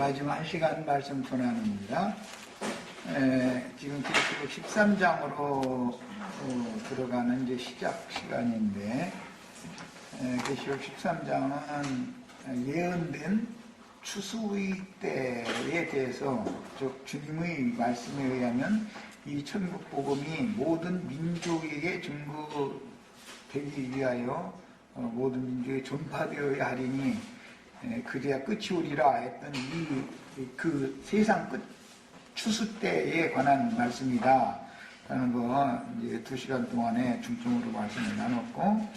마지막 1시간 말씀 전하는입니다. 지금 계시록 13장으로 들어가는 이제 시작 시간인데, 계시록 13장은 예언된 추수의 때에 대해서 주님의 말씀에 의하면 이 천국 복음이 모든 민족에게 증거되기 위하여 모든 민족에 전파되어야 하리니 그래야 끝이 오리라 했던 그 세상 끝 추수 때에 관한 말씀이다 라는 거 이제 2시간 동안에 중점으로 말씀을 나눴고,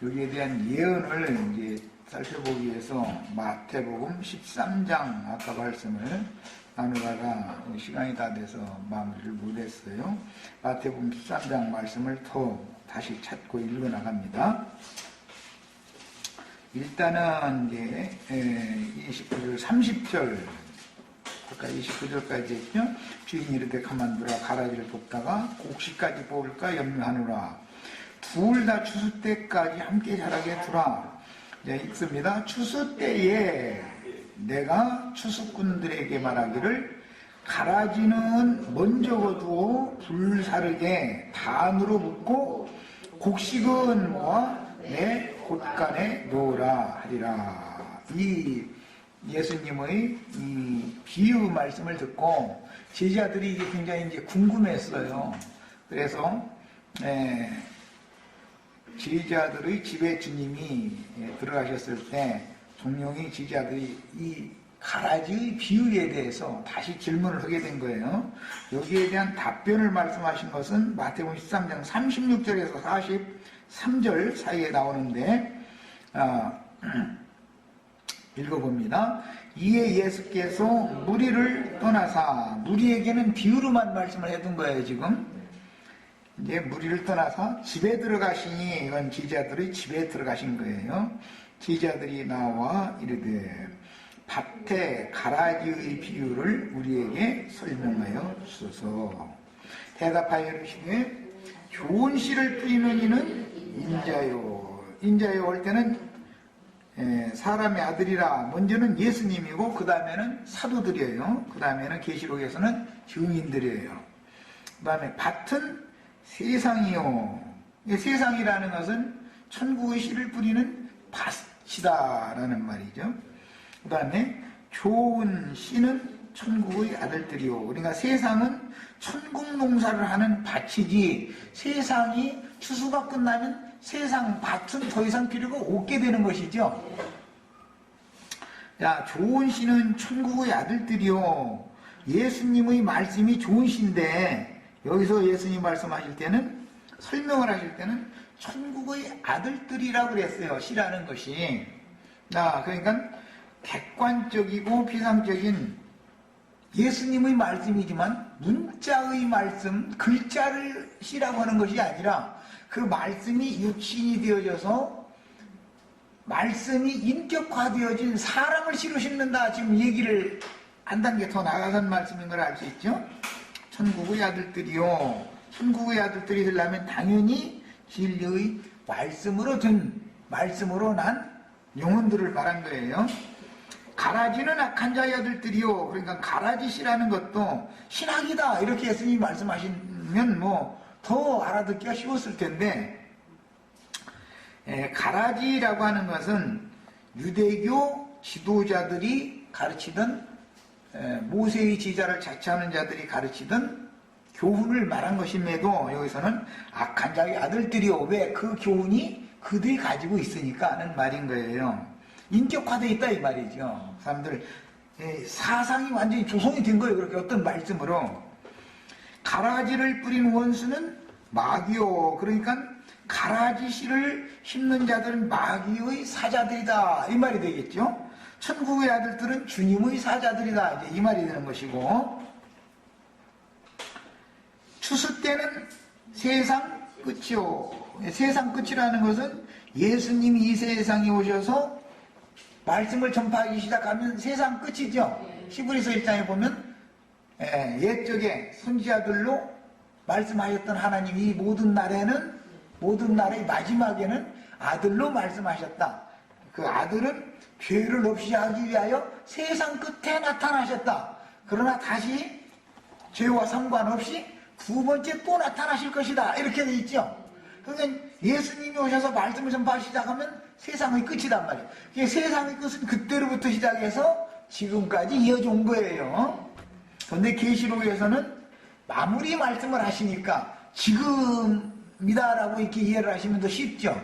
여기에 대한 예언을 이제 살펴보기 위해서 마태복음 13장 아까 말씀을 나누다가 시간이 다 돼서 마무리를 못했어요. 마태복음 13장 말씀을 다시 찾고 읽어 나갑니다. 일단은 이제 29절, 30절, 아까 29절까지 했죠. 주인이 이르되 가만두라, 가라지를 뽑다가 곡식까지 뽑을까 염려하노라. 둘 다 추수 때까지 함께 자라게 두라. 이제 읽습니다. 추수 때에 내가 추수꾼들에게 말하기를 가라지는 먼저 거두어 불사르게 단으로 붓고 곡식은 모아 내 곳간에 놓으라 하리라. 이 예수님의 이 비유 말씀을 듣고 제자들이 이게 굉장히 이제 궁금했어요. 그래서 제자들의 집에 주님이 들어가셨을 때 종용이 제자들이 이 가라지의 비유에 대해서 다시 질문을 하게 된 거예요. 여기에 대한 답변을 말씀하신 것은 마태복음 13장 36절에서 43절 사이에 나오는데, 읽어봅니다. 이에 예수께서 무리를 떠나사, 무리에게는 비유로만 말씀을 해둔 거예요. 지금 이제 무리를 떠나서 집에 들어가시니, 이건 제자들의 집에 들어가신 거예요. 제자들이 나와 이르되 밭에 가라지의 비유를 우리에게 설명하여 주소서. 대답하여 이르시되 좋은 씨를 뿌리는 이는 인자요. 인자요 올 때는 사람의 아들이라. 먼저는 예수님이고 그 다음에는 사도들이에요. 그 다음에는 계시록에서는 증인들이에요. 그 다음에 밭은 세상이요. 세상이라는 것은 천국의 씨를 뿌리는 밭이다라는 말이죠. 그 다음에 좋은 씨는 천국의 아들들이요. 그러니까 세상은 천국 농사를 하는 밭이지, 세상이 추수가 끝나면 세상 밭은 더 이상 필요가 없게 되는 것이죠. 야, 좋은 씨는 천국의 아들들이요. 예수님의 말씀이 좋은 씨인데, 여기서 예수님 말씀하실 때는, 설명을 하실 때는 천국의 아들들이라고 그랬어요. 씨라는 것이. 그러니까 객관적이고 비상적인 예수님의 말씀이지만 문자의 말씀, 글자를 씨라고 하는 것이 아니라 그 말씀이 육신이 되어져서 말씀이 인격화되어진 사람을 씨로 심는다. 지금 얘기를 한 단계 더 나아간 말씀인 걸 알 수 있죠. 천국의 아들들이요. 천국의 아들들이 되려면 당연히 진리의 말씀으로 난 영혼들을 말한 거예요. 가라지는 악한 자의 아들들이요. 그러니까 가라지씨라는 것도 신학이다 이렇게 예수님이 말씀하시면 더 알아듣기가 쉬웠을 텐데, 가라지라고 하는 것은 유대교 지도자들이 가르치던, 모세의 제자를 자처하는 자들이 가르치던 교훈을 말한 것임에도 여기서는 악한 자의 아들들이요. 왜? 그 교훈이 그들이 가지고 있으니까 하는 말인 거예요. 인격화되어 있다 이 말이죠. 사람들 사상이 완전히 조성이 된 거예요. 그렇게 어떤 말씀으로. 가라지를 뿌린 원수는 마귀요. 그러니까 가라지 씨를 심는 자들은 마귀의 사자들이다 이 말이 되겠죠. 천국의 아들들은 주님의 사자들이다 이제 이 말이 되는 것이고, 추수 때는 세상 끝이요. 세상 끝이라는 것은 예수님이 이 세상에 오셔서 말씀을 전파하기 시작하면 세상 끝이죠. 히브리서 1장에 보면 옛적에 선지자들로 말씀하셨던 하나님이 모든 날의 마지막에는 아들로 말씀하셨다. 그 아들은 죄를 없이 하기 위하여 세상 끝에 나타나셨다. 그러나 다시 죄와 상관없이 두 번째 또 나타나실 것이다. 이렇게 돼 있죠. 그러니까 예수님이 오셔서 말씀을 전파하기 시작하면 세상의 끝이단 말이에요. 세상의 끝은 그때로부터 시작해서 지금까지 이어져 온 거예요. 그런데 계시록에서는 마무리 말씀을 하시니까 지금이다라고 이렇게 이해를 하시면 더 쉽죠.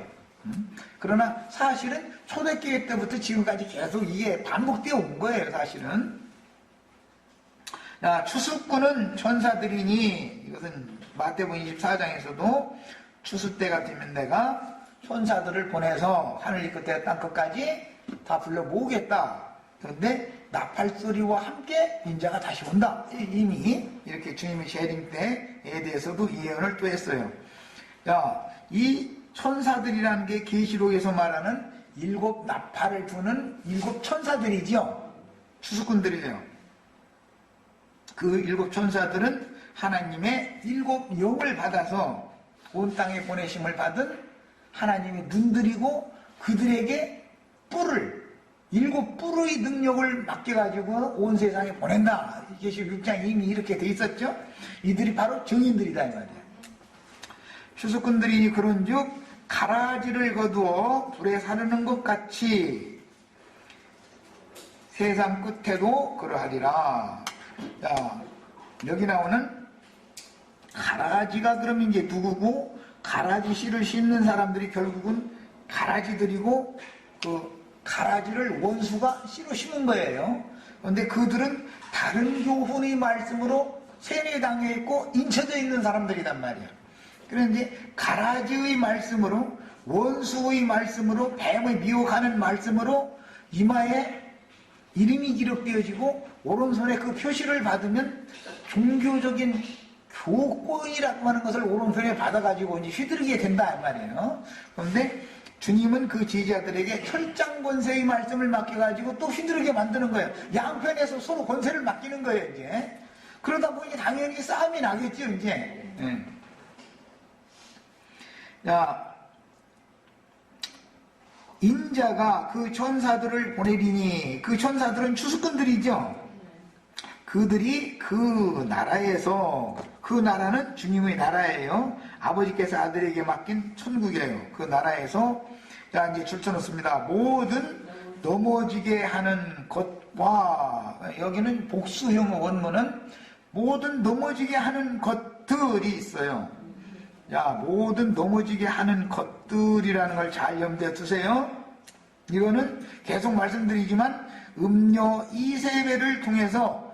그러나 사실은 초대교회 때부터 지금까지 계속 이게 반복되어 온 거예요, 사실은. 자, 추수꾼은 천사들이니, 이것은 마태복음 24장에서도 추수 때가 되면 내가 천사들을 보내서 하늘 끝에 땅 끝까지 다 불러 모으겠다. 그런데 나팔소리와 함께 인자가 다시 온다. 이미 이렇게 주님의 재림 때에 대해서도 예언을 또 했어요. 자, 이 천사들이라는 게 계시록에서 말하는 7 나팔을 부는 7 천사들이죠. 추수꾼들이에요. 그 7 천사들은 하나님의 7 영을 받아서 온 땅에 보내심을 받은 하나님의 눈들이고 그들에게 뿔을 7 뿔의 능력을 맡겨가지고 온 세상에 보낸다. 계시록 6장 이미 이렇게 돼 있었죠. 이들이 바로 증인들이다 이 말이에요. 추수꾼들이 그런즉 가라지를 거두어 불에 사르는 것 같이 세상 끝에도 그러하리라. 자, 여기 나오는 가라지가 그러면 이제 누구고, 가라지 씨를 씹는 사람들이 결국은 가라지들이고, 그 가라지를 원수가 씨로 심은 거예요. 그런데 그들은 다른 교훈의 말씀으로 세뇌당해 있고 인쳐져 있는 사람들이란 말이에요. 그런데 가라지의 말씀으로, 원수의 말씀으로, 뱀을 미혹하는 말씀으로 이마에 이름이 기록되어지고 오른손에 그 표시를 받으면 종교적인 교권이라고 하는 것을 오른손에 받아가지고 이제 휘두르게 된다 이 말이에요. 그런데 주님은 그 제자들에게 철장 권세의 말씀을 맡겨가지고 또 휘두르게 만드는 거예요. 양편에서 서로 권세를 맡기는 거예요, 이제. 그러다 보니 당연히 싸움이 나겠죠, 이제. 자, 인자가 그 천사들을 보내리니, 그 천사들은 추수꾼들이죠. 그들이 그 나라에서, 그 나라는 주님의 나라예요. 아버지께서 아들에게 맡긴 천국이에요. 그 나라에서, 자, 이제 줄쳐놓습니다. 모든 넘어지게 하는 것과, 여기는 복수형 원문은 모든 넘어지게 하는 것들이 있어요. 자, 모든 넘어지게 하는 것들이라는 걸 잘 염두에 두세요. 이거는 계속 말씀드리지만 음녀 이세벨을 통해서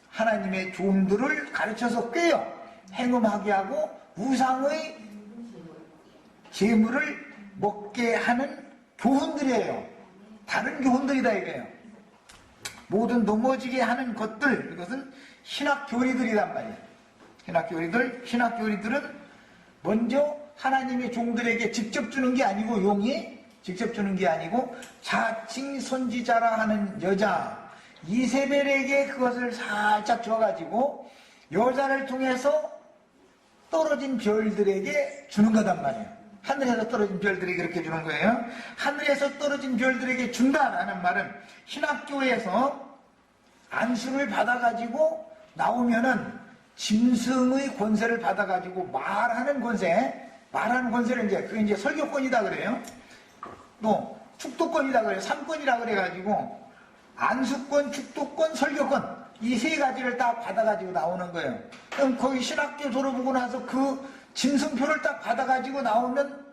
하나님의 종들을 가르쳐서 꿰어 행음하게 하고 우상의 재물을 먹게 하는 교훈들이에요. 다른 교훈들이다 이거예요. 모든 넘어지게 하는 것들, 이것은 신학교리들이란 말이에요. 신학교리들은 먼저 하나님의 종들에게 직접 주는 게 아니고, 용이 직접 주는 게 아니고 자칭 선지자라 하는 여자 이세벨에게 그것을 살짝 줘가지고 여자를 통해서 떨어진 별들에게 주는 거단 말이에요. 하늘에서 떨어진 별들에게 그렇게 주는 거예요. 하늘에서 떨어진 별들에게 준다라는 말은 신학교에서 안수를 받아가지고 나오면은 짐승의 권세를 받아가지고 말하는 권세를 그게 이제 설교권이다 그래요. 또 축도권이다 그래요. 3권이라 그래가지고 안수권, 축도권, 설교권 이 세 가지를 딱 받아가지고 나오는 거예요. 그럼 거기 신학교 졸업하고 나서 그 짐승표를 딱 받아가지고 나오면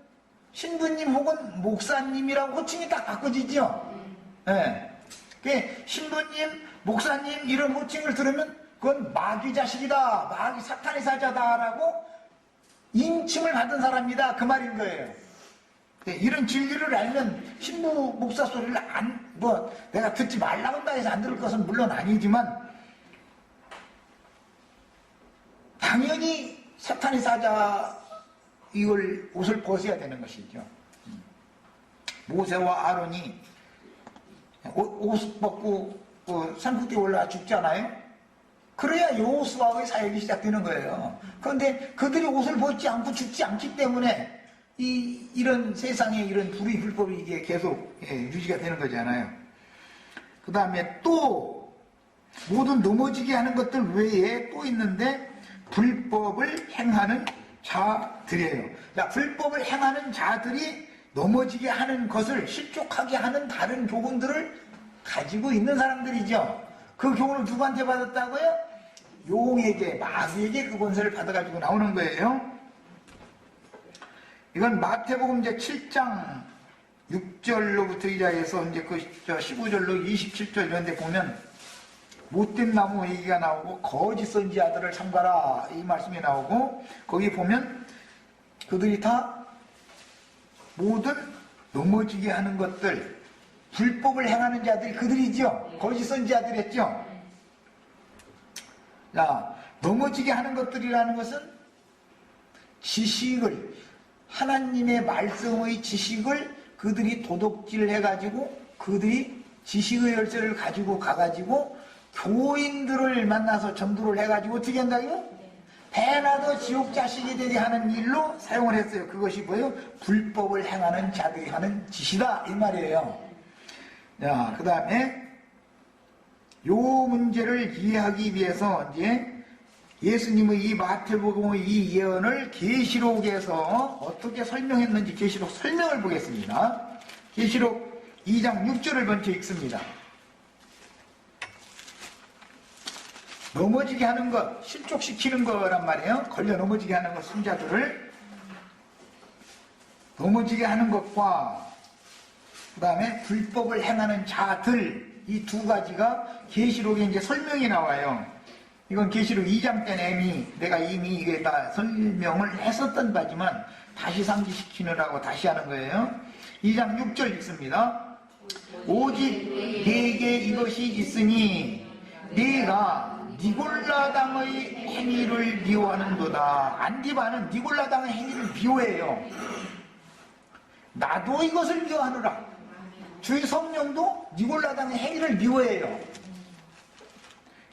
신부님 혹은 목사님이라고 호칭이 딱 바꿔지죠. 예. 네. 신부님, 목사님 이런 호칭을 들으면 그건 마귀 자식이다, 마귀 사탄의 사자다라고 인칭을 받은 사람이다 그 말인 거예요. 네, 이런 진리를 알면 신부 목사 소리를 내가 듣지 말라고 한다 해서 안 들을 것은 물론 아니지만 당연히 사탄의 사자 이걸 옷을 벗어야 되는 것이죠. 모세와 아론이 옷 벗고 산꼭대에 올라와 죽잖아요. 그래야 여호수아의 사역이 시작되는 거예요. 그런데 그들이 옷을 벗지 않고 죽지 않기 때문에 이런 세상에 이런 불의 불법이 이게 계속 유지가 되는 거잖아요. 그 다음에 또 모든 넘어지게 하는 것들 외에 또 있는데 불법을 행하는 자들이에요. 자, 불법을 행하는 자들이 넘어지게 하는 것을 실족하게 하는 다른 교훈들을 가지고 있는 사람들이죠. 그 교훈을 누구한테 받았다고요? 용에게, 마귀에게 그 권세를 받아가지고 나오는 거예요. 이건 마태복음 이제 7장 6절로부터 이자해서 이제 그 15절로 27절 이런 데 보면 못된 나무 얘기가 나오고 거짓 선지자들을 삼가라 이 말씀이 나오고 거기 보면 그들이 다 모든 넘어지게 하는 것들 불법을 행하는 자들이 그들이죠. 거짓 선지자들이었죠. 자, 넘어지게 하는 것들이라는 것은 지식을 하나님의 말씀의 지식을 그들이 도둑질 해가지고 그들이 지식의 열쇠를 가지고 가가지고 교인들을 만나서 전도를 해가지고 어떻게 한다고요? 배나도 지옥 자식이 되게 하는 일로 사용을 했어요. 그것이 뭐예요? 불법을 행하는 자들이 하는 짓이다 이 말이에요. 자, 그 다음에 요 문제를 이해하기 위해서 이제 예수님의 이 마태복음의 이 예언을 계시록에서 어떻게 설명했는지 계시록 설명을 보겠습니다. 계시록 2장 6절을 먼저 읽습니다. 넘어지게 하는 것, 실족시키는 거란 말이에요. 걸려 넘어지게 하는 것, 순자들을 넘어지게 하는 것과 그 다음에 불법을 행하는 자들 이 두 가지가 계시록에 이제 설명이 나와요. 이건 계시록 2장 때는 내가 이미 이게 다 설명을 했었던 바지만 다시 상기시키느라고 다시 하는 거예요. 2장 6절 읽습니다. 오직 내게 이것이 있으니 네가 니골라당의 행위를 미워하는도다. 안디바는 니골라당의 행위를 미워해요. 나도 이것을 미워하노라. 주의 성령도 니골라당의 행위를 미워해요.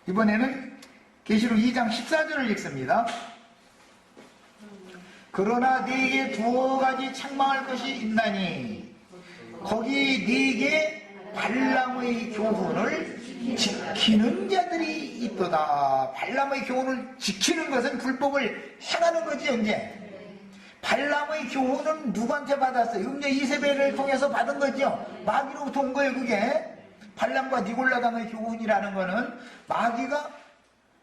이번에는 계시록 2장 14절을 읽습니다. 그러나 네게 두어 가지 책망할 것이 있나니 거기 네게 발람의 교훈을 지키는 자들이 있도다. 발람의 교훈을 지키는 것은 불법을 행하는 거지. 이제 발람의 교훈은 누구한테 받았어요? 음녀 이세벨을 통해서 받은 거죠. 마귀로부터 온 거예요. 그게 발람과 니골라당의 교훈이라는 거는 마귀가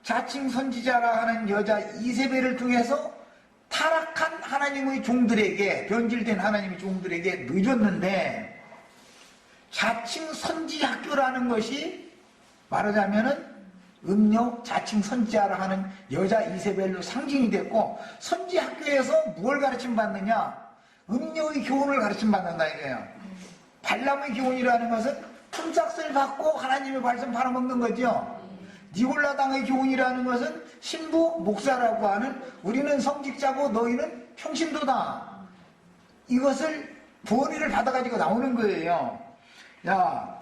자칭 선지자라 하는 여자 이세벨을 통해서 타락한 하나님의 종들에게, 변질된 하나님의 종들에게 늦었는데, 자칭 선지학교라는 것이 말하자면은 음녀 자칭 선지자라 하는 여자 이세벨로 상징이 됐고, 선지학교에서 무엇을 가르침 받느냐? 음녀의 교훈을 가르침 받는다 이거예요. 발람의 교훈이라는 것은 품삯을 받고 하나님의 말씀 팔아먹는 거죠. 니골라당의 교훈이라는 것은 신부 목사라고 하는 우리는 성직자고 너희는 평신도다. 이것을 부언의를 받아가지고 나오는 거예요. 야,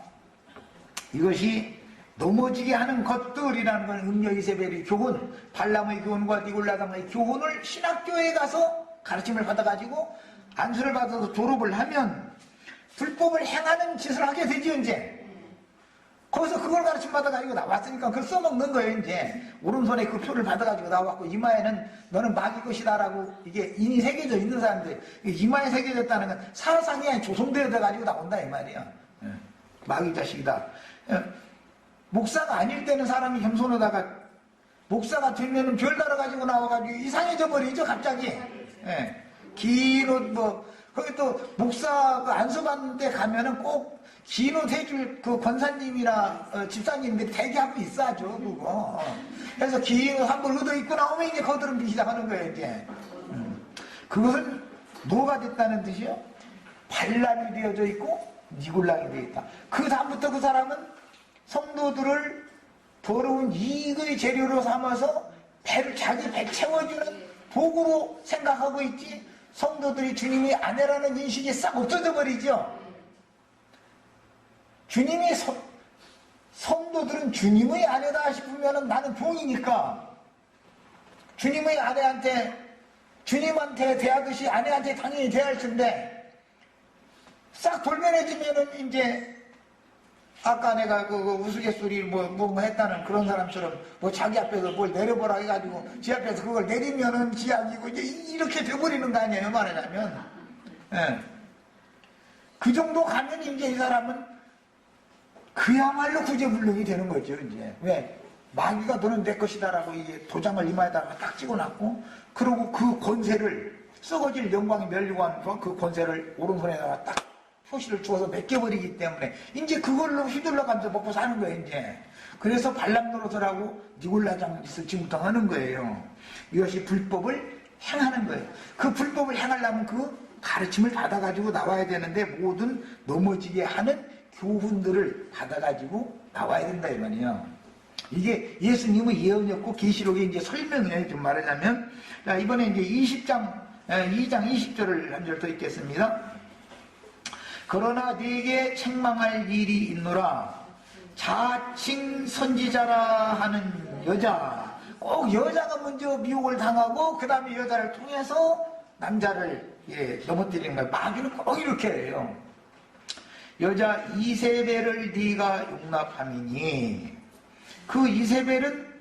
이것이 넘어지게 하는 것들이라는 건 음녀 이세벨의 교훈, 발람의 교훈과 니골라당의 교훈을 신학교에 가서 가르침을 받아가지고 안수를 받아서 졸업을 하면 불법을 행하는 짓을 하게 되죠. 이제 거기서 그걸 가르침 받아가지고 나왔으니까 그걸 써먹는 거예요. 이제 오른손에 그 표를 받아가지고 나왔고 이마에는 너는 마귀 것이다라고 이게 인이 새겨져 있는 사람들, 이마에 새겨졌다는 건 사상이 아니라 조성되어 가지고 나온다 이 말이야. 마귀 자식이다. 목사가 아닐 때는 사람이 겸손하다가 목사가 되면은 별 달아가지고 나와가지고 이상해져 버리죠 갑자기. 긴 옷 거기 또 목사가 안수받는 데 가면은 꼭 긴 옷 해줄 그 권사님이나 집사님들이 대기하고 있어야죠 그거. 그래서 긴 옷 한 벌 얻어 입고 나오면 이제 거드름기 시작하는 거예요 이제. 그것은 뭐가 됐다는 뜻이요? 반란이 되어져 있고 니골랑이 되어 있다. 그 다음부터 그 사람은 성도들을 더러운 이익의 재료로 삼아서 자기 배 채워주는 도구로 생각하고 있지, 성도들이 주님이 아내라는 인식이 싹 없어져 버리죠. 주님이 성도들은 주님의 아내다 싶으면 나는 종이니까 주님의 아내한테 주님한테 대하듯이 아내한테 당연히 대할 텐데 싹 돌변해지면은 이제 아까 내가 그 우스갯소리 뭐 했다는 그런 사람처럼 뭐 자기 앞에서 뭘 내려보라 해가지고 지 앞에서 그걸 내리면은 지약이고 이제 이렇게 돼버리는 거 아니에요, 말하자면. 예. 그 정도 가면 이제 이 사람은 그야말로 구제불능이 되는 거죠, 이제. 왜? 마귀가 너는 내 것이다라고 이게 도장을 이마에다가 딱 찍어놨고, 그리고 그 권세를, 썩어질 영광이 멸류관 그 권세를 오른손에다가 딱 표시를 주어서 맡겨버리기 때문에, 이제 그걸로 휘둘러가면서 먹고 사는 거예요, 이제. 그래서 발람 노릇을 니골라장 짓을 지금부터 하는 거예요. 이것이 불법을 행하는 거예요. 그 불법을 행하려면 그 가르침을 받아가지고 나와야 되는데, 모든 넘어지게 하는 교훈들을 받아가지고 나와야 된다, 이 말이에요. 이게 예수님의 예언이었고 계시록의 이제 설명이에요. 좀 말하자면. 자, 이번에 이제 2장 20절을 한 절 더 읽겠습니다. 그러나 네게 책망할 일이 있노라. 자칭 선지자라 하는 여자. 꼭 여자가 먼저 미혹을 당하고 그 다음에 여자를 통해서 남자를 넘어뜨리는 거예요. 마귀는 꼭 이렇게 해요. 여자 이세벨을 네가 용납함이니. 그 이세벨은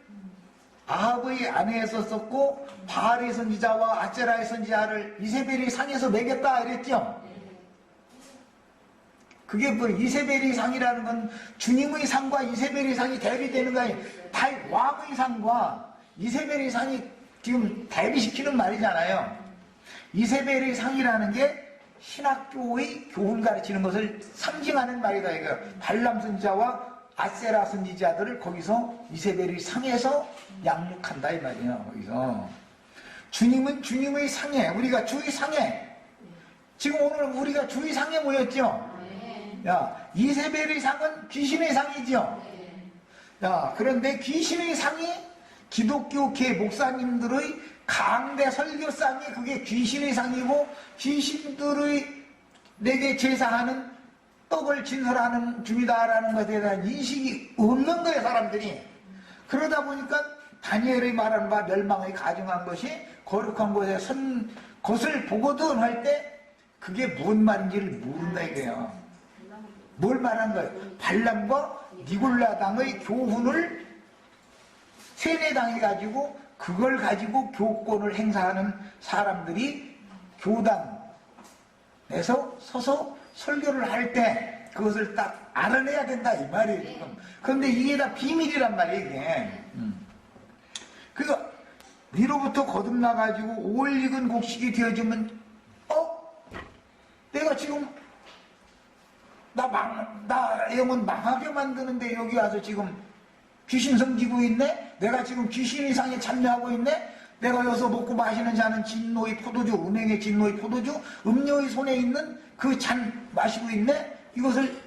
아합의 아내였었고 바알의 선지자와 아세라의 선지자를 이세벨이 상에서 매겼다 이랬죠. 그게 뭐 이세벨의 상이라는 건 주님의 상과 이세벨의 상이 대비되는 거예요. 다 왕의 상과 이세벨의 상이 지금 대비시키는 말이잖아요. 이세벨의 상이라는 게 신학교의 교훈 가르치는 것을 상징하는 말이다 이거예요. 발람 선지자와 아세라 선지자들을 거기서 이세벨의 상에서 양육한다 이 말이에요. 거기서 주님은 주님의 상에, 우리가 주의 상에, 지금 오늘 우리가 주의 상에 모였죠. 야, 이세벨의 상은 귀신의 상이죠. 야, 그런데 귀신의 상이 기독교계 목사님들의 강대 설교상이 그게 귀신의 상이고, 귀신들의 내게 제사하는 떡을 진설하는 중이다라는 것에 대한 인식이 없는 거예요, 사람들이. 그러다 보니까 다니엘의 말하는 바 멸망의 가증한 것이 거룩한 곳에 선 것을 보거든 할 때 그게 무슨 말인지를 모른다 이거예요. 뭘 말한 거예요? 발람과 니골라당의 교훈을 세뇌당해가지고 그걸 가지고 교권을 행사하는 사람들이 교단에서 서서 설교를 할 때 그것을 딱 알아내야 된다 이 말이에요 지금. 그런데 이게 다 비밀이란 말이에요 이게. 그러니까 위로부터 거듭나가지고 올 익은 곡식이 되어지면 내가 지금 나 영혼 망하게 만드는데 여기 와서 지금 귀신 섬기고 있네? 내가 지금 귀신 이상에 참여하고 있네? 내가 여기서 먹고 마시는 잔은 진노의 포도주, 음행의 진노의 포도주, 음료의 손에 있는 그 잔 마시고 있네? 이것을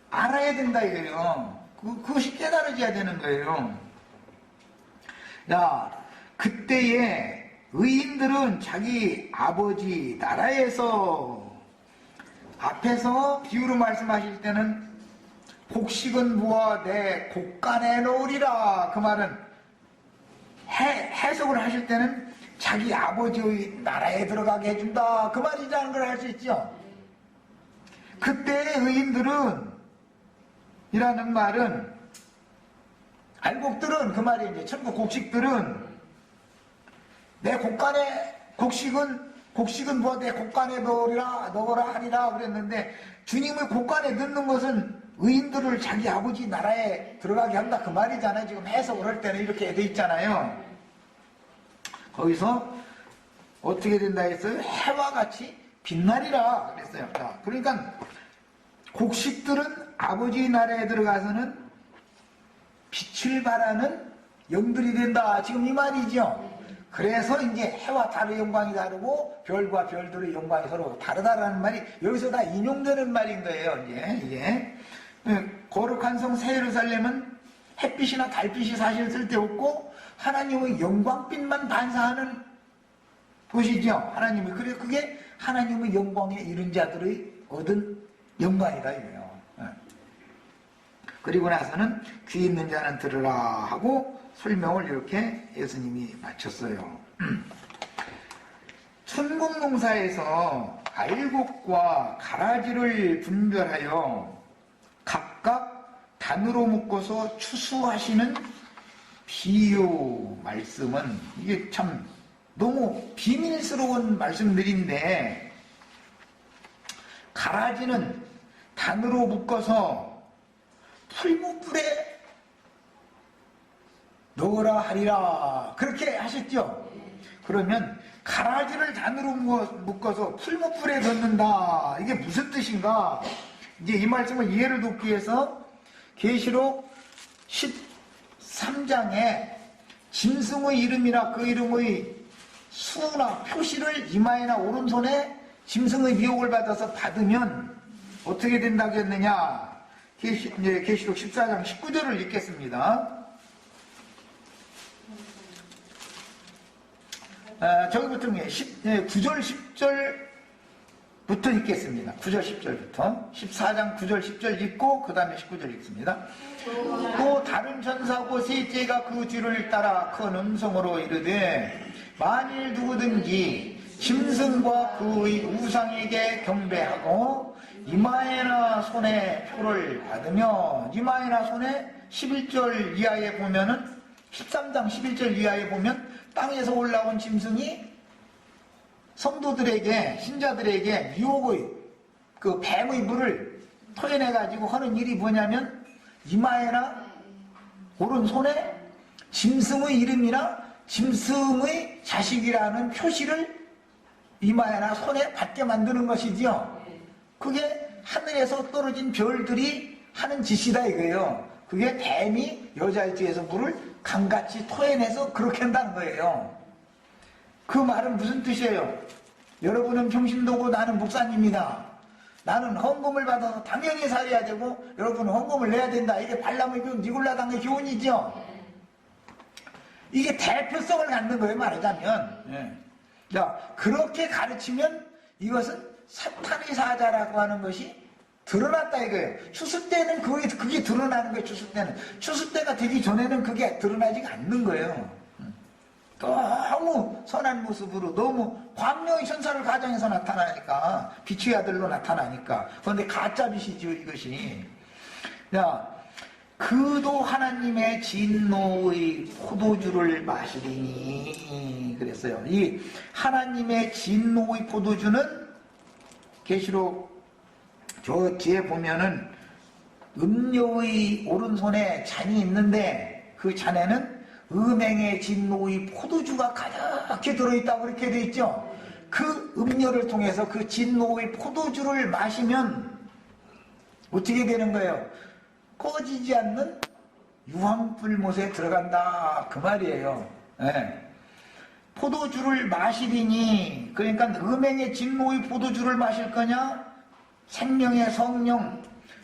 알아야 된다 이거예요. 그것이 깨달아져야 되는 거예요. 야, 그때에 의인들은 자기 아버지 나라에서 앞에서 비유로 말씀하실 때는 곡식은 모아 내 곡간에 놓으리라. 그 말은 해석을 하실 때는 자기 아버지의 나라에 들어가게 해준다. 그 말이라는 걸 알 수 있죠. 그때의 의인들은 이라는 말은 알곡들은 그 말이 이제 천국 곡식들은 내 곡간에 곡식은 뭐 내 곡간에 넣어라 하리라 그랬는데 주님의 곡간에 넣는 것은 의인들을 자기 아버지 나라에 들어가게 한다 그 말이잖아요. 지금 해석을 할 때는 이렇게 돼 있잖아요. 거기서 어떻게 된다 했어요? 해와 같이 빛나리라 그랬어요. 자, 그러니까 곡식들은 아버지 나라에 들어가서는 빛을 발하는 영들이 된다. 지금 이 말이죠. 그래서 이제 해와 달의 영광이 다르고 별과 별들의 영광이 서로 다르다라는 말이 여기서 다 인용되는 말인 거예요. 이게 거룩한 성 새 예루살렘은 햇빛이나 달빛이 사실 쓸데없고 하나님의 영광빛만 반사하는 곳이죠. 하나님이. 그래서 그게 하나님의 영광에 이른 자들의 얻은 영광이다 이거예요. 그리고 나서는 귀 있는 자는 들으라 하고 설명을 이렇게 예수님이 마쳤어요. 천국농사에서 알곡과 가라지를 분별하여 각각 단으로 묶어서 추수하시는 비유 말씀은 이게 참 너무 비밀스러운 말씀들인데, 가라지는 단으로 묶어서 풀무불에 넣으라 하리라 그렇게 하셨죠. 그러면 가라지를 단으로 묶어서 풀무불에 넣는다, 이게 무슨 뜻인가? 이제 이 말씀을 이해를 돕기 위해서 계시록 13장에 짐승의 이름이나 그 이름의 수나 표시를 이마에나 오른손에 짐승의 미혹을 받아서 받으면 어떻게 된다고 했느냐? 계시록 14장 19절을 읽겠습니다. 저기부터 9절 10절부터 읽겠습니다. 9절 10절부터 14장 9절 10절 읽고 그 다음에 19절 읽습니다. 또 다른 천사고 셋째가 그 뒤를 따라 큰 음성으로 이르되 만일 누구든지 짐승과 그의 우상에게 경배하고 이마에나 손에 표를 받으며, 이마에나 손에 11절 이하에 보면은 13장 11절 이하에 보면 땅에서 올라온 짐승이 성도들에게, 신자들에게 미혹의 그 뱀의 물을 토해내 가지고 하는 일이 뭐냐면 이마에나 오른손에 짐승의 이름이나 짐승의 자식이라는 표시를 이마에나 손에 받게 만드는 것이지요. 그게 하늘에서 떨어진 별들이 하는 짓이다 이거예요. 그게 뱀이 여자의 뒤에서 물을 강같이 토해내서 그렇게 한다는 거예요. 그 말은 무슨 뜻이에요? 여러분은 평신도고 나는 목사님이다. 나는 헌금을 받아서 당연히 살아야 되고 여러분은 헌금을 내야 된다. 이게 발람의 교훈, 니골라당의 교훈이죠. 이게 대표성을 갖는 거예요, 말하자면. 자, 그렇게 가르치면 이것은 사탄의 사자라고 하는 것이 드러났다 이거예요. 추수 때는 그게 드러나는 거예요. 추수 때가 되기 전에는 그게 드러나지가 않는 거예요. 너무 선한 모습으로 너무 광명의 천사를 가정에서 나타나니까, 빛의 아들로 나타나니까. 그런데 가짜 빛이죠 이것이. 자, 그도 하나님의 진노의 포도주를 마시리니 그랬어요. 이 하나님의 진노의 포도주는 계시록 저 뒤에 보면은 음료의 오른손에 잔이 있는데 그 잔에는 음행의 진노의 포도주가 가득히 들어있다고 그렇게 되어 있죠. 그 음료를 통해서 그 진노의 포도주를 마시면 어떻게 되는 거예요? 꺼지지 않는 유황불못에 들어간다 그 말이에요. 네. 포도주를 마시리니, 그러니까 음행의 진노의 포도주를 마실 거냐, 생명의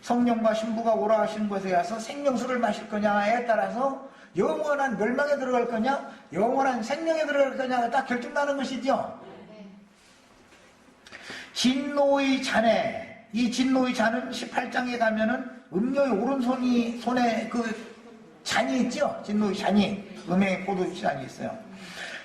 성령과 신부가 오라 하신 곳에 가서 생명수를 마실 거냐에 따라서 영원한 멸망에 들어갈 거냐, 영원한 생명에 들어갈 거냐가 딱 결정나는 것이죠. 진노의 잔에, 이 진노의 잔은 18장에 가면은 음료의 손에 그 잔이 있죠. 진노의 잔이, 음행의 포도주 잔이 있어요.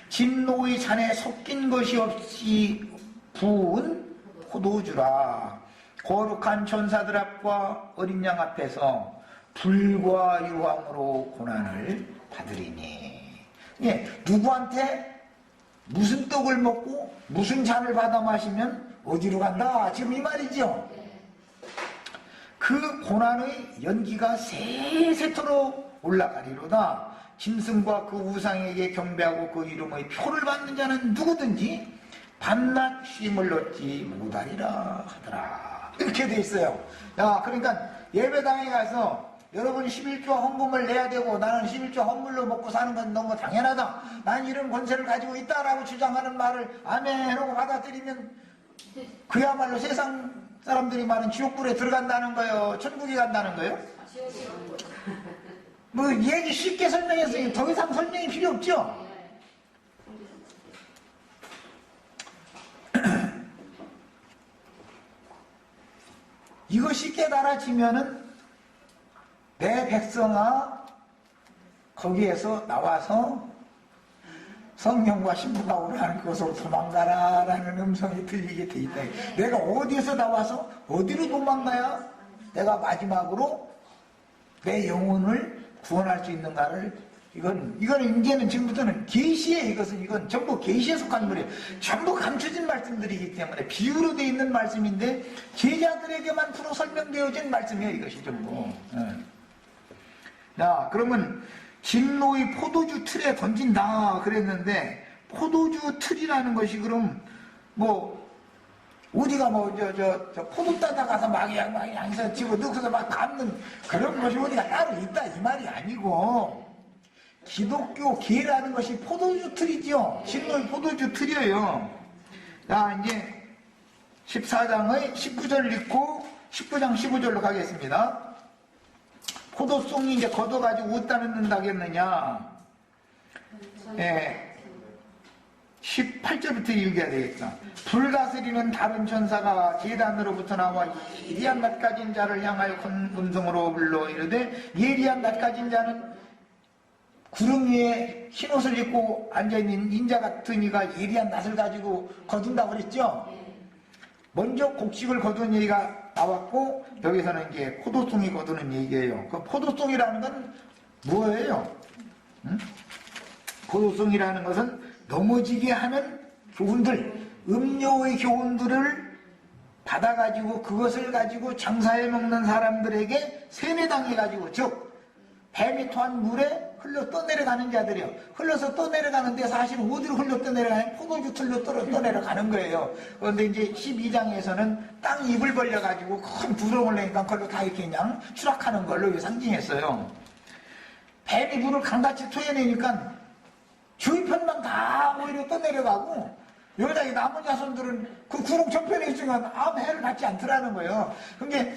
진노의 잔에 섞인 것이 없이 부은 포도주라. 거룩한 천사들 앞과 어린 양 앞에서 불과 유황으로 고난을 받으리니. 예, 누구한테 무슨 떡을 먹고 무슨 잔을 받아 마시면 어디로 간다? 지금 이 말이죠. 그 고난의 연기가 세세토록 올라가리로다. 짐승과 그 우상에게 경배하고 그 이름의 표를 받는 자는 누구든지 밤낮 쉼을 얻지 못하리라 하더라. 이렇게 돼 있어요. 야, 그러니까 예배당에 가서 여러분이 11조 헌금을 내야 되고 나는 11조 헌물로 먹고 사는 건 너무 당연하다. 난 이런 권세를 가지고 있다라고 주장하는 말을 아멘 해놓고 받아들이면 그야말로 세상 사람들이 말은 지옥불에 들어간다는 거예요? 천국에 간다는 거예요? 뭐 얘기 쉽게 설명했으니 더 이상 설명이 필요 없죠? 이것이 깨달아지면은 내 백성아 거기에서 나와서 성령과 신부가 오라는 곳으로 도망가라 라는 음성이 들리게 돼 있다. 내가 어디에서 나와서 어디로 도망가야 내가 마지막으로 내 영혼을 구원할 수 있는가를 이거는 이제는 지금부터는 계시에 이건 전부 계시에 속한 거예요. 전부 감춰진 말씀들이기 때문에 비유로 되어 있는 말씀인데 제자들에게만 풀어 설명되어진 말씀이에요. 이것이 전부. 자, 그러면 진노의 포도주 틀에 던진다 그랬는데 포도주 틀이라는 것이 그럼 뭐 우리가 뭐 저 포도 따다 가서 막 양에서 집어 넣고서 막 감는 그런 것이 우리가 따로 있다 이 말이 아니고 기독교 계라는 것이 포도주 틀이죠. 진노의 포도주 틀이에요. 자, 이제 14장의 19절 읽고 19장 15절로 가겠습니다. 포도송이 이제 걷어가지고 어디다 넣는다겠느냐. 18절부터 읽어야 되겠다. 불다스리는 다른 천사가 제단으로부터 나와 예리한 낯 가진 자를 향하여 큰 음성으로 불러 이르되 예리한 낯 가진 자는 구름 위에 흰옷을 입고 앉아있는 인자 같은 이가 예리한 낯을 가지고 거둔다고 그랬죠. 먼저 곡식을 거두는 얘기가 나왔고 여기서는 이제 포도송이 거두는 얘기예요. 그 포도송이라는 건 뭐예요? 포도송이라는 것은 넘어지게 하는 교훈들, 음료의 교훈들을 받아가지고 그것을 가지고 장사해 먹는 사람들에게 세뇌당해가지고 즉 뱀이 토한 물에 흘러 떠내려가는 자들이요. 흘러서 떠내려가는데 사실은 어디로 흘러 떠내려가냐면 포도주 틀로 떠내려가는 거예요. 그런데 이제 12장에서는 땅 입을 벌려가지고 큰 구렁을 내니까 그걸로 다 이렇게 그냥 추락하는 걸로 상징했어요. 뱀이 물을 강같이 토해내니까 주위 편만 다 오히려 떠내려가고 여기다 남은 자손들은 그 구렁 저편에 있으면 아무 해를 받지 않더라는 거예요. 그게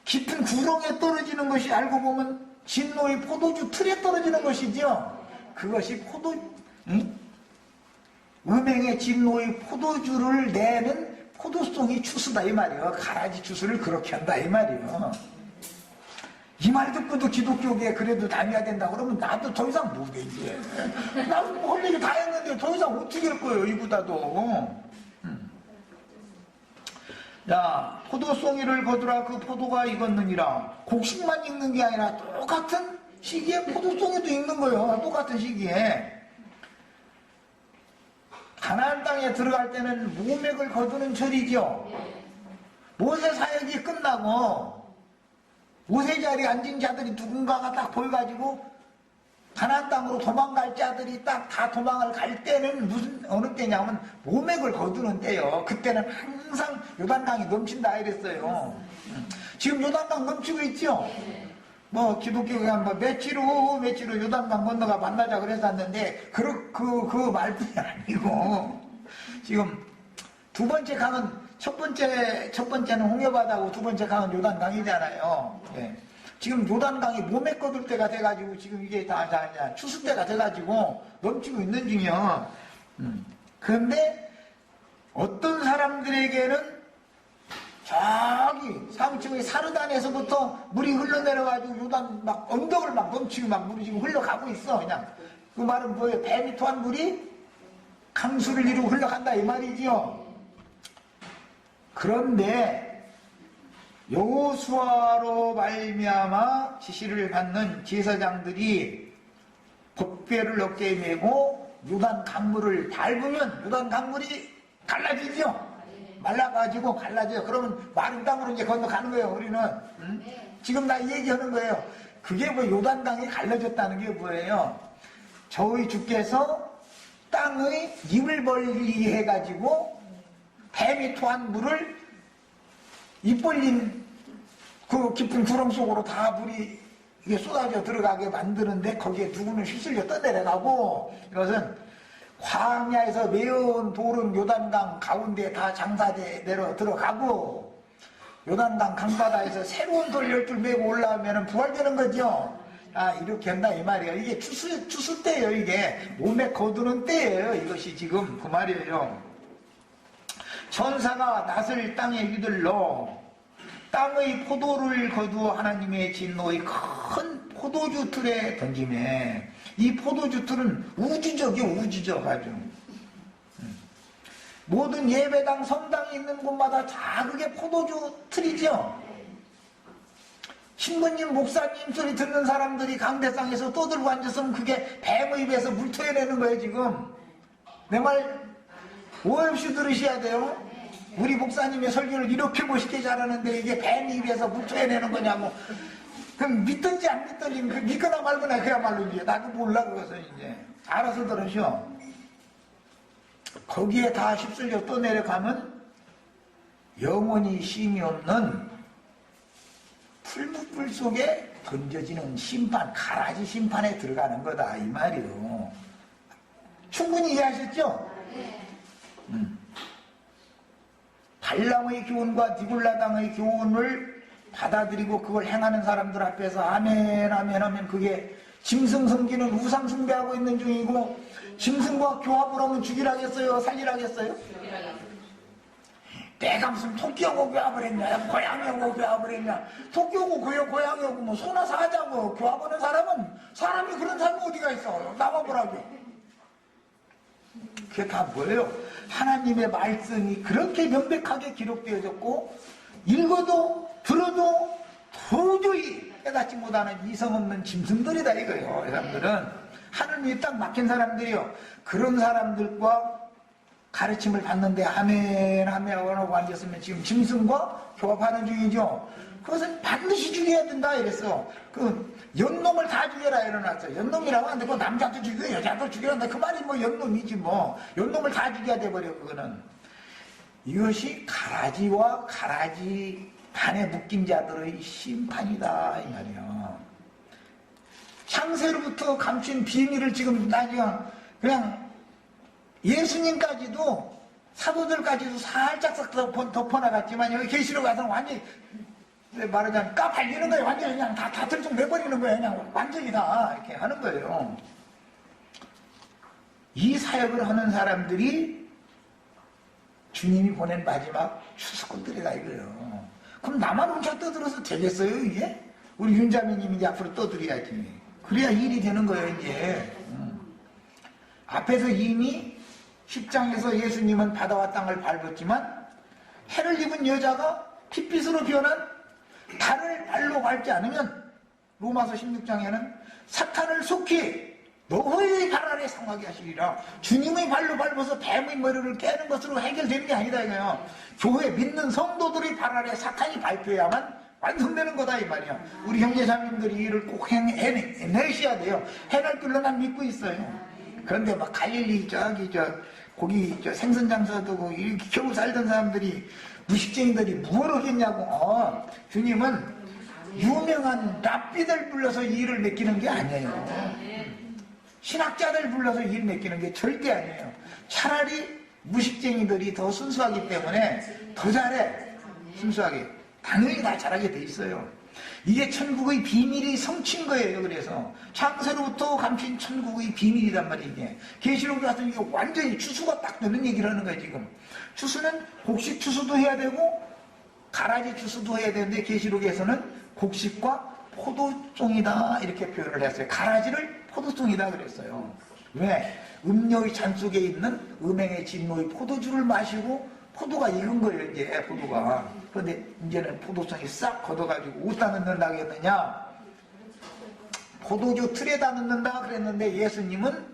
깊은 구렁에 떨어지는 것이 알고 보면 진노의 포도주 틀에 떨어지는 것이죠. 그것이 음행의 진노의 포도주를 내는 포도송이 추수다 이 말이에요. 가라지 추수를 그렇게 한다 이 말이에요. 이 말 듣고도 기독교계에 그래도 다녀야 된다 그러면 나도 더 이상 못해 이제. 나도 할 얘기 다 했는데 더 이상 어떻게 할 거예요 이보다도. 자, 포도송이를 거두라 그 포도가 익었느니라. 곡식만 익는 게 아니라 똑같은 시기에 포도송이도 익는 거예요. 똑같은 시기에. 가나안 땅에 들어갈 때는 모맥을 거두는 절이죠. 모세 사역이 끝나고 모세 자리에 앉은 자들이 누군가가 딱 보여가지고 가나안 땅으로 도망갈 자들이 딱 다 도망을 갈 때는 어느 때냐면 모맥을 거두는 때요. 그때는 항상 요단강이 넘친다 이랬어요. 지금 요단강 넘치고 있죠. 뭐 기독교가 뭐 며칠 후 요단강 건너가 만나자 그랬었는데 그 말뿐이 아니고 지금 두 번째 강은 첫 번째는 홍해바다고 두 번째 강은 요단강이잖아요. 네. 지금 요단강이 모맥 거둘 때가 돼가지고 지금 이게 다 추수 때가 돼가지고 넘치고 있는 중이요. 그런데 어떤 사람들에게는 저기 상층의 사르단에서부터 물이 흘러내려가지고 요단 막 언덕을 막 넘치고 막 물이 지금 흘러가고 있어. 그냥 그 말은 뭐예요? 뱀이 토한 물이 강수를 이루고 흘러간다 이 말이지요. 그런데 여호수아로 말미암아 지시를 받는 제사장들이 법궤를 어깨에 메고 요단 강물을 밟으면 요단 강물이 갈라지죠. 말라가지고 갈라져요. 그러면 마른 땅으로 이제 건너가는 거예요. 우리는 지금 나 얘기하는 거예요. 그게 뭐 요단강이 갈라졌다는 게 뭐예요? 저희 주께서 땅의 입을 벌리게 해가지고 뱀이 토한 물을 입 벌린 그 깊은 구렁 속으로 다 물이 이게 쏟아져 들어가게 만드는데 거기에 누구는 휘슬려 떠내려가고 이것은 광야에서 매운 돌은 요단강 가운데 다 장사돼 내려 들어가고 요단강 강바다에서 새로운 돌 10줄 메고 올라오면 부활되는 거죠. 아 이렇게 한다 이 말이에요. 이게 추수 때예요. 이게 몸에 거두는 때예요. 이것이 지금 그 말이에요. 천사가 낫을 땅에 휘둘러 땅의 포도를 거두어 하나님의 진노의 큰 포도주 틀에 던지매 이 포도주 틀은 우주적이요. 우주적 아주 모든 예배당 성당이 있는 곳마다 다 그게 포도주 틀이죠. 신부님, 목사님 소리 듣는 사람들이 강대상에서 떠들고 앉았으면 그게 뱀의 입에서 물 토해내는 거예요, 지금. 내 말 오해 없이 들으셔야 돼요. 우리 목사님의 설교를 이렇게 멋있게 잘하는데 이게 뱀 입에서 물 토해내는 거냐고. 그럼 믿든지 안 믿든지 믿거나 말거나 그야말로 이제 나도 몰라 그것은 이제 알아서 들으셔. 거기에 다 휩쓸려 떠내려가면 영원히 쉼이 없는 풀무불 속에 던져지는 심판, 가라지 심판에 들어가는 거다 이 말이요. 충분히 이해하셨죠? 발람의 교훈과 니골라당의 교훈을 받아들이고 그걸 행하는 사람들 앞에서 아멘 아멘 하면 그게 짐승 섬기는 우상 숭배하고 있는 중이고, 짐승과 교합을 하면 죽이라겠어요? 살리라겠어요? 내가 무슨 토끼하고 교합을 했냐, 고양이하고 교합을 했냐. 토끼하고 고양이하고 뭐 소나 사자고 교합하는 사람은 사람이 그런 사람이 어디가 있어. 나와보라고. 그게 다 뭐예요? 하나님의 말씀이 그렇게 명백하게 기록되어졌고 읽어도 들어도 도저히 깨닫지 못하는 이성 없는 짐승들이다 이거예요. 이 사람들은 하늘이 딱 막힌 사람들이요. 그런 사람들과 가르침을 받는데 아멘 아멘 하고 앉았으면 지금 짐승과 교합하는 중이죠. 그것은 반드시 죽여야 된다 이랬어. 그 연놈을 다 죽여라 이러놨어. 연놈이라고 하는데 그 남자도 죽여 여자도 죽여라. 그 말이 뭐 연놈이지 뭐. 연놈을 다 죽여야 돼버려 그거는. 이것이 가라지와 가라지 반에 묶인 자들의 심판이다 이 말이야. 창세로부터 감춘 비밀을 지금 나중에 그냥 예수님까지도 사도들까지도 살짝 덮어나갔지만 여기 계시록 가서는 완전히 말하자면 까발리는 거예요. 완전히 그냥 다 들통내버리는 거예요. 그냥 완전히 다 이렇게 하는 거예요. 이 사역을 하는 사람들이 주님이 보낸 마지막 추수꾼들이다 이거예요. 그럼 나만 혼자 떠들어서 되겠어요 이게? 우리 윤자매님이 이제 앞으로 떠들어야지. 그래야 일이 되는 거예요 이제. 앞에서 이미 10장에서 예수님은 바다와 땅을 밟았지만 해를 입은 여자가 핏빛으로 변한 달을 발로 밟지 않으면 로마서 16장에는 사탄을 속히 너의 발 아래 상하게 하시리라. 주님의 발로 밟아서 뱀의 머리를 깨는 것으로 해결되는 게 아니다 이거예요. 교회 믿는 성도들의 발 아래 사탄이 밟혀야만 완성되는 거다 이 말이야. 우리 형제자매님들이 이를 꼭 해내셔야 돼요. 해낼 줄로 난 믿고 있어요. 그런데 막 갈릴리 거기 생선 장사도 이렇게 겨우 살던 사람들이 무식쟁이들이 뭘 하겠냐고. 주님은 유명한 랍비들 불러서 일을 맡기는 게 아니에요. 신학자들 불러서 일 맡기는 게 절대 아니에요. 차라리 무식쟁이들이 더 순수하기 때문에 더 잘해. 순수하게. 당연히 다 잘하게 돼 있어요. 이게 천국의 비밀이 성취인 거예요. 그래서 창세로부터 감춘 천국의 비밀이란 말이에요. 이게 계시록에 와서 이게 완전히 추수가 딱 되는 얘기를 하는 거예요. 지금 추수는 곡식 추수도 해야 되고 가라지 추수도 해야 되는데 계시록에서는 곡식과 포도종이다 이렇게 표현을 했어요. 가라지를 포도종이다 그랬어요. 왜? 음료의 잔 속에 있는 음행의 진노의 포도주를 마시고 포도가 익은 거예요. 이제 포도가. 그런데 이제는 포도성이 싹 걷어가지고 어디다 넣는다 그랬느냐? 포도주 틀에다 넣는다 그랬는데 예수님은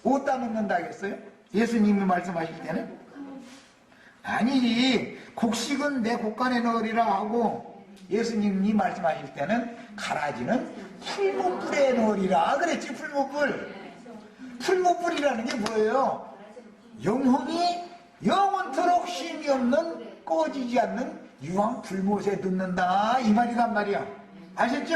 어디다 넣는다 그랬어요? 예수님이 말씀하실 때는 아니지. 곡식은 내 곡간에 넣으리라 하고 예수님이 말씀하실 때는 가라지는 풀무불에 넣으리라 그랬지. 풀무불이라는 게 뭐예요? 영원토록 쉼이 없는 꺼지지 않는 유황 불못에 넣는다 이 말이란 말이야. 아셨죠?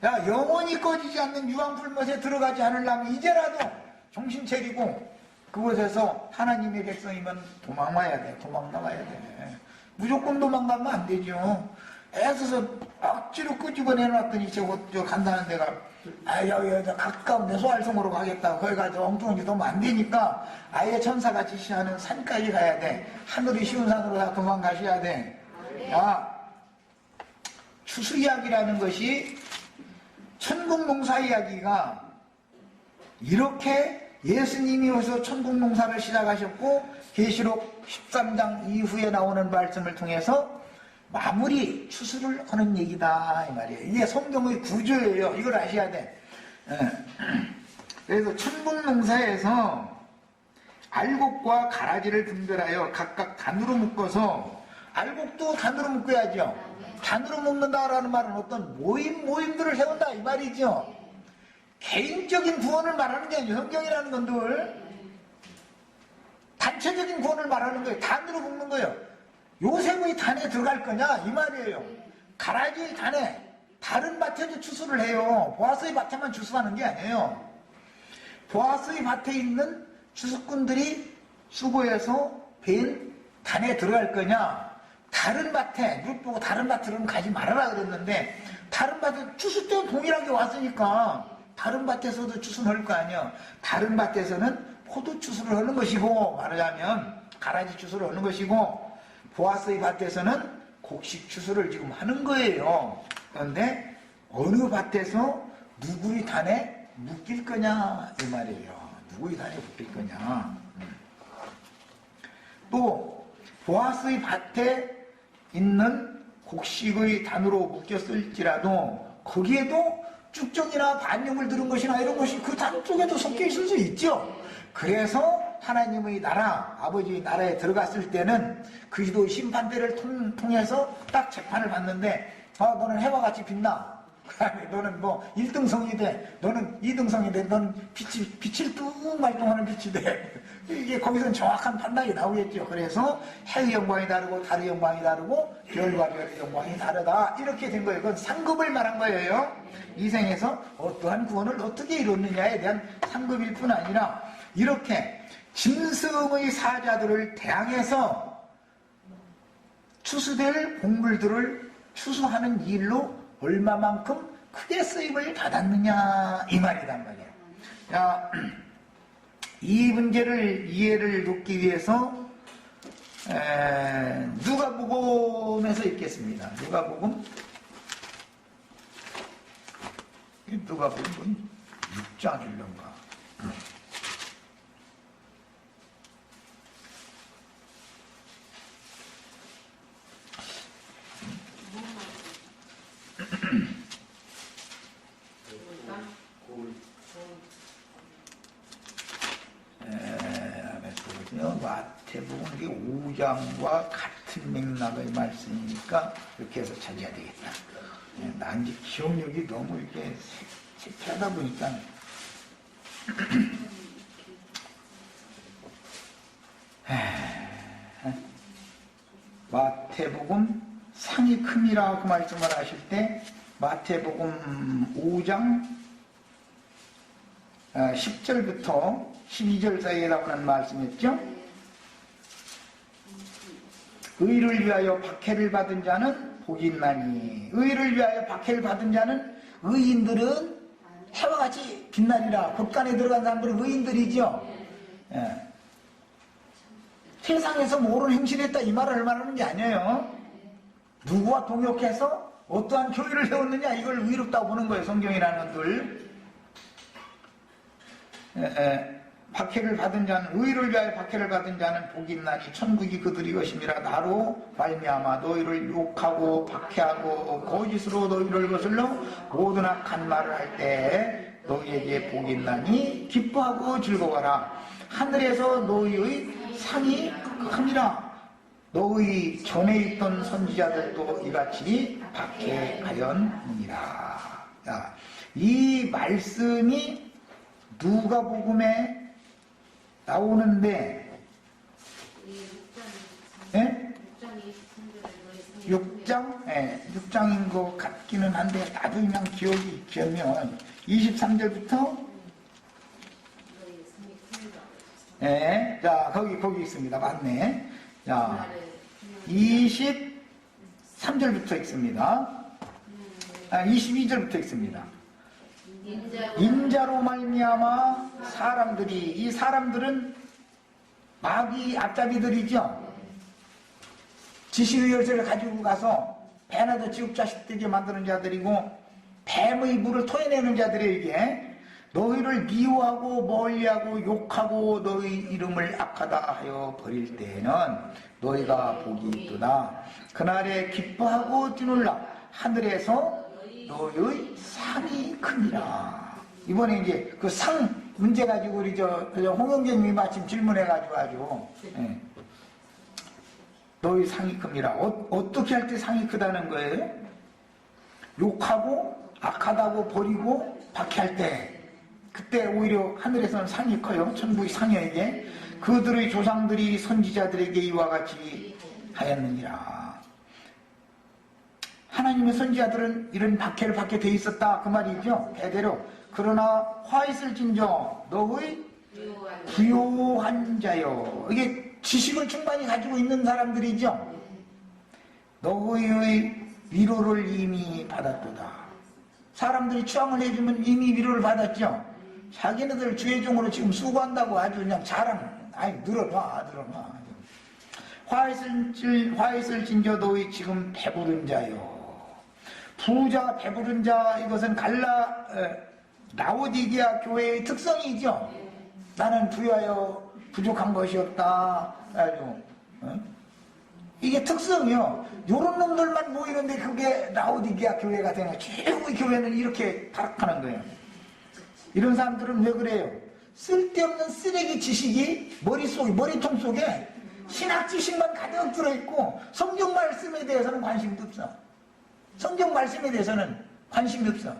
야, 영원히 꺼지지 않는 유황 불못에 들어가지 않으려면 이제라도 정신 차리고 그곳에서 하나님의 백성이면 도망와야 돼. 도망 나와야 돼. 무조건 도망가면 안 되죠. 애써서 억지로 끄집어내놨더니 저 간다는 데가 여기 가까운 데 소알성으로 가겠다. 거기 가서 엉뚱한 짓 하면 안 되니까 아예 천사같이 시하는 산까지 가야 돼. 하늘이 쉬운 산으로 다 도망가셔야 돼. 야, 추수 이야기라는 것이 천국 농사 이야기가 이렇게 예수님이 오셔서 천국 농사를 시작하셨고 계시록 13장 이후에 나오는 말씀을 통해서 마무리 추수를 하는 얘기다 이 말이에요. 이게 성경의 구조예요. 이걸 아셔야 돼. 그래서 천국농사에서 알곡과 가라지를 분별하여 각각 단으로 묶어서, 알곡도 단으로 묶어야죠. 단으로 묶는다라는 말은 어떤 모임들을 세운다 이 말이죠. 개인적인 구원을 말하는 게 아니에요. 성경이라는 건들 단체적인 구원을 말하는 거예요. 단으로 묶는 거예요. 요셉의 단에 들어갈 거냐 이 말이에요. 가라지의 단에 다른 밭에도 추수를 해요. 보아스의 밭에만 추수하는 게 아니에요. 보아스의 밭에 있는 추수꾼들이 수고해서 벤 단에 들어갈 거냐, 다른 밭에, 물 보고 다른 밭으로는 가지 말아라 그랬는데, 다른 밭에 추수 때는 동일하게 왔으니까 다른 밭에서도 추수를 할 거 아니야. 다른 밭에서는 포도 추수를 하는 것이고, 말하자면 가라지 추수를 하는 것이고, 보아스의 밭에서는 곡식 추수를 지금 하는 거예요. 그런데 어느 밭에서 누구의 단에 묶일 거냐 이 말이에요. 누구의 단에 묶일 거냐. 또 보아스의 밭에 있는 곡식의 단으로 묶였을지라도 거기에도 쭉정이나 반영을 들은 것이나 이런 것이 그 단 쪽에도 섞여 있을 수 있죠. 그래서 하나님의 나라, 아버지의 나라에 들어갔을 때는 그리스도의 심판대를 통해서 딱 재판을 받는데, 너는 해와 같이 빛나. 너는 뭐 1등성이 돼. 너는 2등성이 돼. 너는 빛을 뚱말뚱하는 빛이 돼. 이게 거기서는 정확한 판단이 나오겠죠. 그래서 해의 영광이 다르고 달의 영광이 다르고 별과 별의 영광이 다르다. 이렇게 된 거예요. 그건 상급을 말한 거예요. 이 생에서 어떠한 구원을 어떻게 이뤘느냐에 대한 상급일 뿐 아니라 이렇게 짐승의 사자들을 대항해서 추수될 곡물들을 추수하는 일로 얼마만큼 크게 쓰임을 받았느냐 이 말이란 말이에요. 자, 이 문제를 이해를 돕기 위해서 누가복음에서 읽겠습니다. 누가복음 6장일런가. 마태복음 이게 5장과 같은 맥락의 말씀이니까 이렇게 해서 찾아야 되겠다. 난 이제 기억력이 너무 이렇게 세피하다 보니까 마태복음 상이 큼이라 그 말씀을 하실 때 마태복음 5장 10절부터 12절 사이에 나오는 말씀이었죠. 의를 위하여 박해를 받은 자는 복이 있나니, 의를 위하여 박해를 받은 자는, 의인들은 해와 같이 빛나리라. 곳간에 들어간 사람들은 의인들이죠. 세상에서 모르는 행실을 했다 이 말을 말하는 게 아니에요. 누구와 동역해서 어떠한 교회를 세웠느냐 이걸 의롭다고 보는 거예요. 성경이라는 것들. 박해를 받은 자는, 의를 위하여 박해를 받은 자는 복이 있나니 천국이 그들이 것임이라. 나로 말미암아 너희를 욕하고 박해하고 거짓으로 너희를 거슬러 모든 악한 말을 할 때 너희에게 복이 있나니 기뻐하고 즐거워라. 하늘에서 너희의 상이 큼이라. 너희 전에 있던 선지자들도 이같이 박해하였느니라. 이 말씀이 누가복음에 나오는데, 6장인 것 같기는 한데 나도 그냥 기억이 기억면 23절부터 자 거기 있습니다. 맞네. 자 23절부터 있습니다. 22절부터 있습니다. 인자로 말미암아 사람들이, 이 사람들은 마귀 앞잡이들이죠. 지식의 열쇠를 가지고 가서 배나도 지옥자식 되게 만드는 자들이고 뱀의 물을 토해내는 자들이에요. 이게 너희를 미워하고 멀리하고 욕하고 너희 이름을 악하다 하여 버릴 때에는 너희가 복이 있도다. 그날에 기뻐하고 뛰놀라. 하늘에서 너희의 상이 크니라. 이번에 이제 그 상 문제 가지고 우리 홍영재님이 마침 질문해가지고 아주 너희 상이 큽니다. 어떻게 할 때 상이 크다는 거예요? 욕하고 악하다고 버리고 박해할 때, 그때 오히려 하늘에서는 상이 커요. 천국의 상여에게. 그들의 조상들이 선지자들에게 이와 같이 하였느니라. 하나님의 선지자들은 이런 박해를 받게 돼 있었다 그 말이죠. 대대로. 그러나 화 있을진저 너의 부요한 자여. 이게 지식을 충만히 가지고 있는 사람들이죠. 너의 위로를 이미 받았도다. 사람들이 추앙을 해주면 이미 위로를 받았죠. 자기네들 주의 종으로 지금 수고한다고 아주 그냥 자랑, 아이 늘어놔. 화 있을진저 너희 지금 배부른 자요. 부자 배부른 자, 이것은 라오디게아 교회의 특성이죠. 나는 부여하여 부족한 것이 없다. 아주 이게 특성이요. 요런 놈들만 모이는데 그게 라오디게아 교회가 되는 거예요. 최고의 교회는 이렇게 타락하는 거예요. 이런 사람들은 왜 그래요? 쓸데없는 쓰레기 지식이 머리통 속에 신학 지식만 가득 들어있고 성경 말씀에 대해서는 관심도 없어. 성경 말씀에 대해서는 관심이 없어.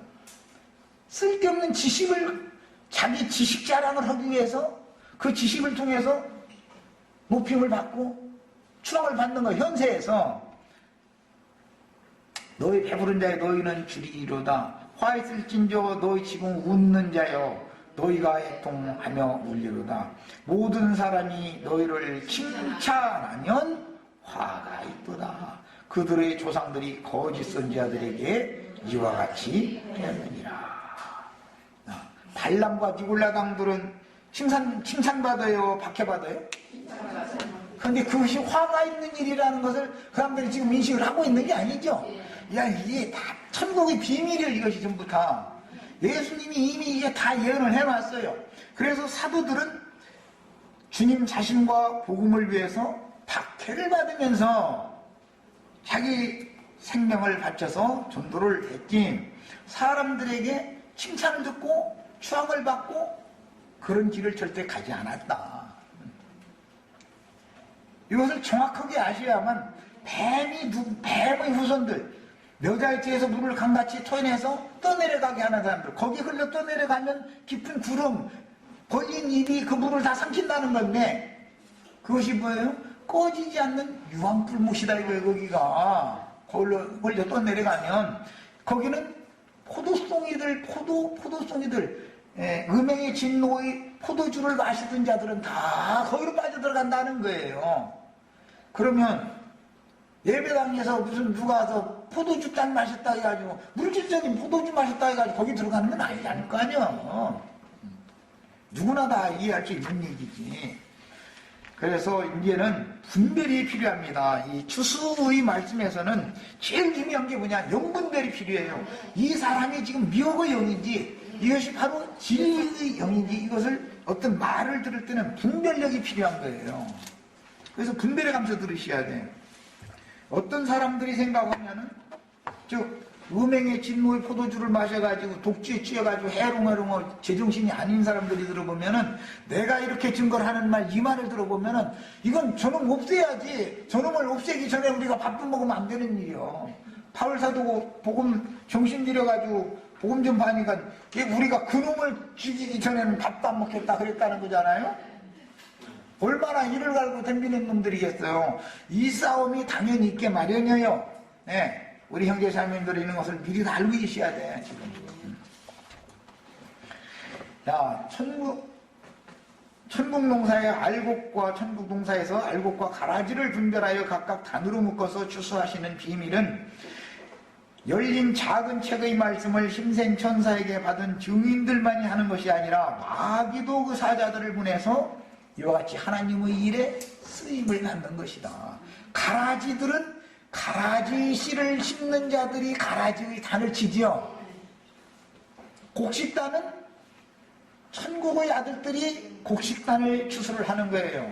쓸데없는 지식을, 자기 지식 자랑을 하기 위해서 그 지식을 통해서 높임을 받고 추앙을 받는 거. 현세에서 너희 배부른 자여 너희는 줄이리로다. 화 있을진저 너희 지금 웃는 자여 너희가 애통하며 울리로다. 모든 사람이 너희를 칭찬하면 화가 있도다. 그들의 조상들이 거짓 선지자들에게 이와 같이 하였느니라. 발람과 니골라 당들은 칭찬받아요, 박해받아요? 그런데 그것이 화가 있는 일이라는 것을 그 사람들이 지금 인식을 하고 있는 게 아니죠. 야, 이게 다 천국의 비밀이에요. 이것이 전부 다. 예수님이 이미 이게 다 예언을 해놨어요. 그래서 사도들은 주님 자신과 복음을 위해서 박해를 받으면서 자기 생명을 바쳐서 전도를 했지, 사람들에게 칭찬을 듣고 추앙을 받고 그런 길을 절대 가지 않았다. 이것을 정확하게 아셔야만 뱀의 후손들, 여자의 뒤에서 물을 강같이 토해내서 떠내려가게 하는 사람들, 거기 흘러 떠내려가면 깊은 구름, 벌린 입이 그 물을 다 삼킨다는 건데, 그것이 뭐예요? 꺼지지 않는 유황불못이다 이거예요. 거기가 걸려 떠내려가면 거기는 포도송이들, 음행의 진노의 포도주를 마시던 자들은 다 거기로 빠져들어간다는 거예요. 그러면 예배당에서 무슨 누가 와서 포도주 짠 마셨다 해가지고, 물질적인 포도주 마셨다 해가지고 거기 들어가는 건 아니라는 거 아니야. 누구나 다 이해할 수 있는 얘기지. 그래서 이제는 분별이 필요합니다. 이 추수의 말씀에서는 제일 중요한 게 뭐냐? 영분별이 필요해요. 이 사람이 지금 미혹의 영인지 이것이 바로 진리의 영인지, 이것을 어떤 말을 들을 때는 분별력이 필요한 거예요. 그래서 분별해 가면서 들으셔야 돼요. 어떤 사람들이 생각하면은 음행의 진노의 포도주를 마셔가지고 독주에 취해가지고 해롱해롱 제정신이 아닌 사람들이 들어보면은, 내가 이렇게 증거를 하는 이 말을 들어보면은 이건 저놈 없애야지, 저놈을 없애기 전에 우리가 밥도 먹으면 안 되는 일이요. 바울사도 복음 정신 들여가지고 복음 좀 하니까 우리가 그놈을 죽이기 전에는 밥도 안 먹겠다 그랬다는 거잖아요. 얼마나 이를 갈고 덤비는 놈들이겠어요. 이 싸움이 당연히 있게 마련이에요. 네. 우리 형제 자매님들이 있는 것을 미리 다 알고 계셔야 돼. 지금. 자, 천국 농사의 알곡과 천국 농사에서 알곡과 가라지를 분별하여 각각 단으로 묶어서 추수하시는 비밀은 열린 작은 책의 말씀을 힘센 천사에게 받은 증인들만이 하는 것이 아니라 마귀도 그 사자들을 보내서 이와 같이 하나님의 일에 쓰임을 갖는 것이다. 가라지들은 가라지 씨를 심는 자들이 가라지의 단을 치지요. 곡식단은 천국의 아들들이 곡식단을 추수를 하는 거예요.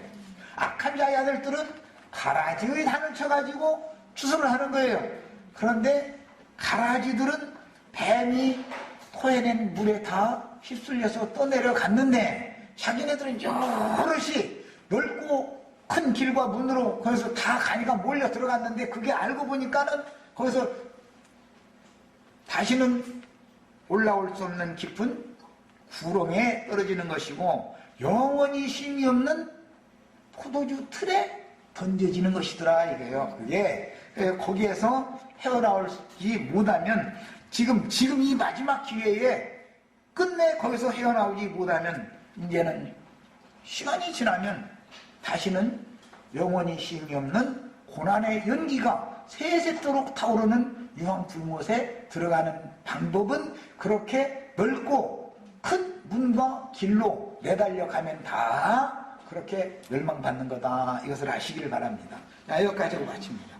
악한 자의 아들들은 가라지의 단을 쳐가지고 추수를 하는 거예요. 그런데 가라지들은 뱀이 토해낸 물에 다 휩쓸려서 떠내려갔는데 자기네들은 여럿이 넓고 큰 길과 문으로 거기서 다 가니까 몰려 들어갔는데 그게 알고 보니까는 거기서 다시는 올라올 수 없는 깊은 구렁에 떨어지는 것이고 영원히 쉼이 없는 포도주 틀에 던져지는 것이더라 이거예요. 그게 거기에서 헤어나오지 못하면 지금 이 마지막 기회에 끝내 거기서 헤어나오지 못하면 이제는 시간이 지나면 다시는 영원히 쉼이 없는 고난의 연기가 새새도록 타오르는 유황불못에 들어가는 방법은 그렇게 넓고 큰 문과 길로 매달려 가면 다 그렇게 멸망받는 거다. 이것을 아시길 바랍니다. 여기까지 하고 마칩니다.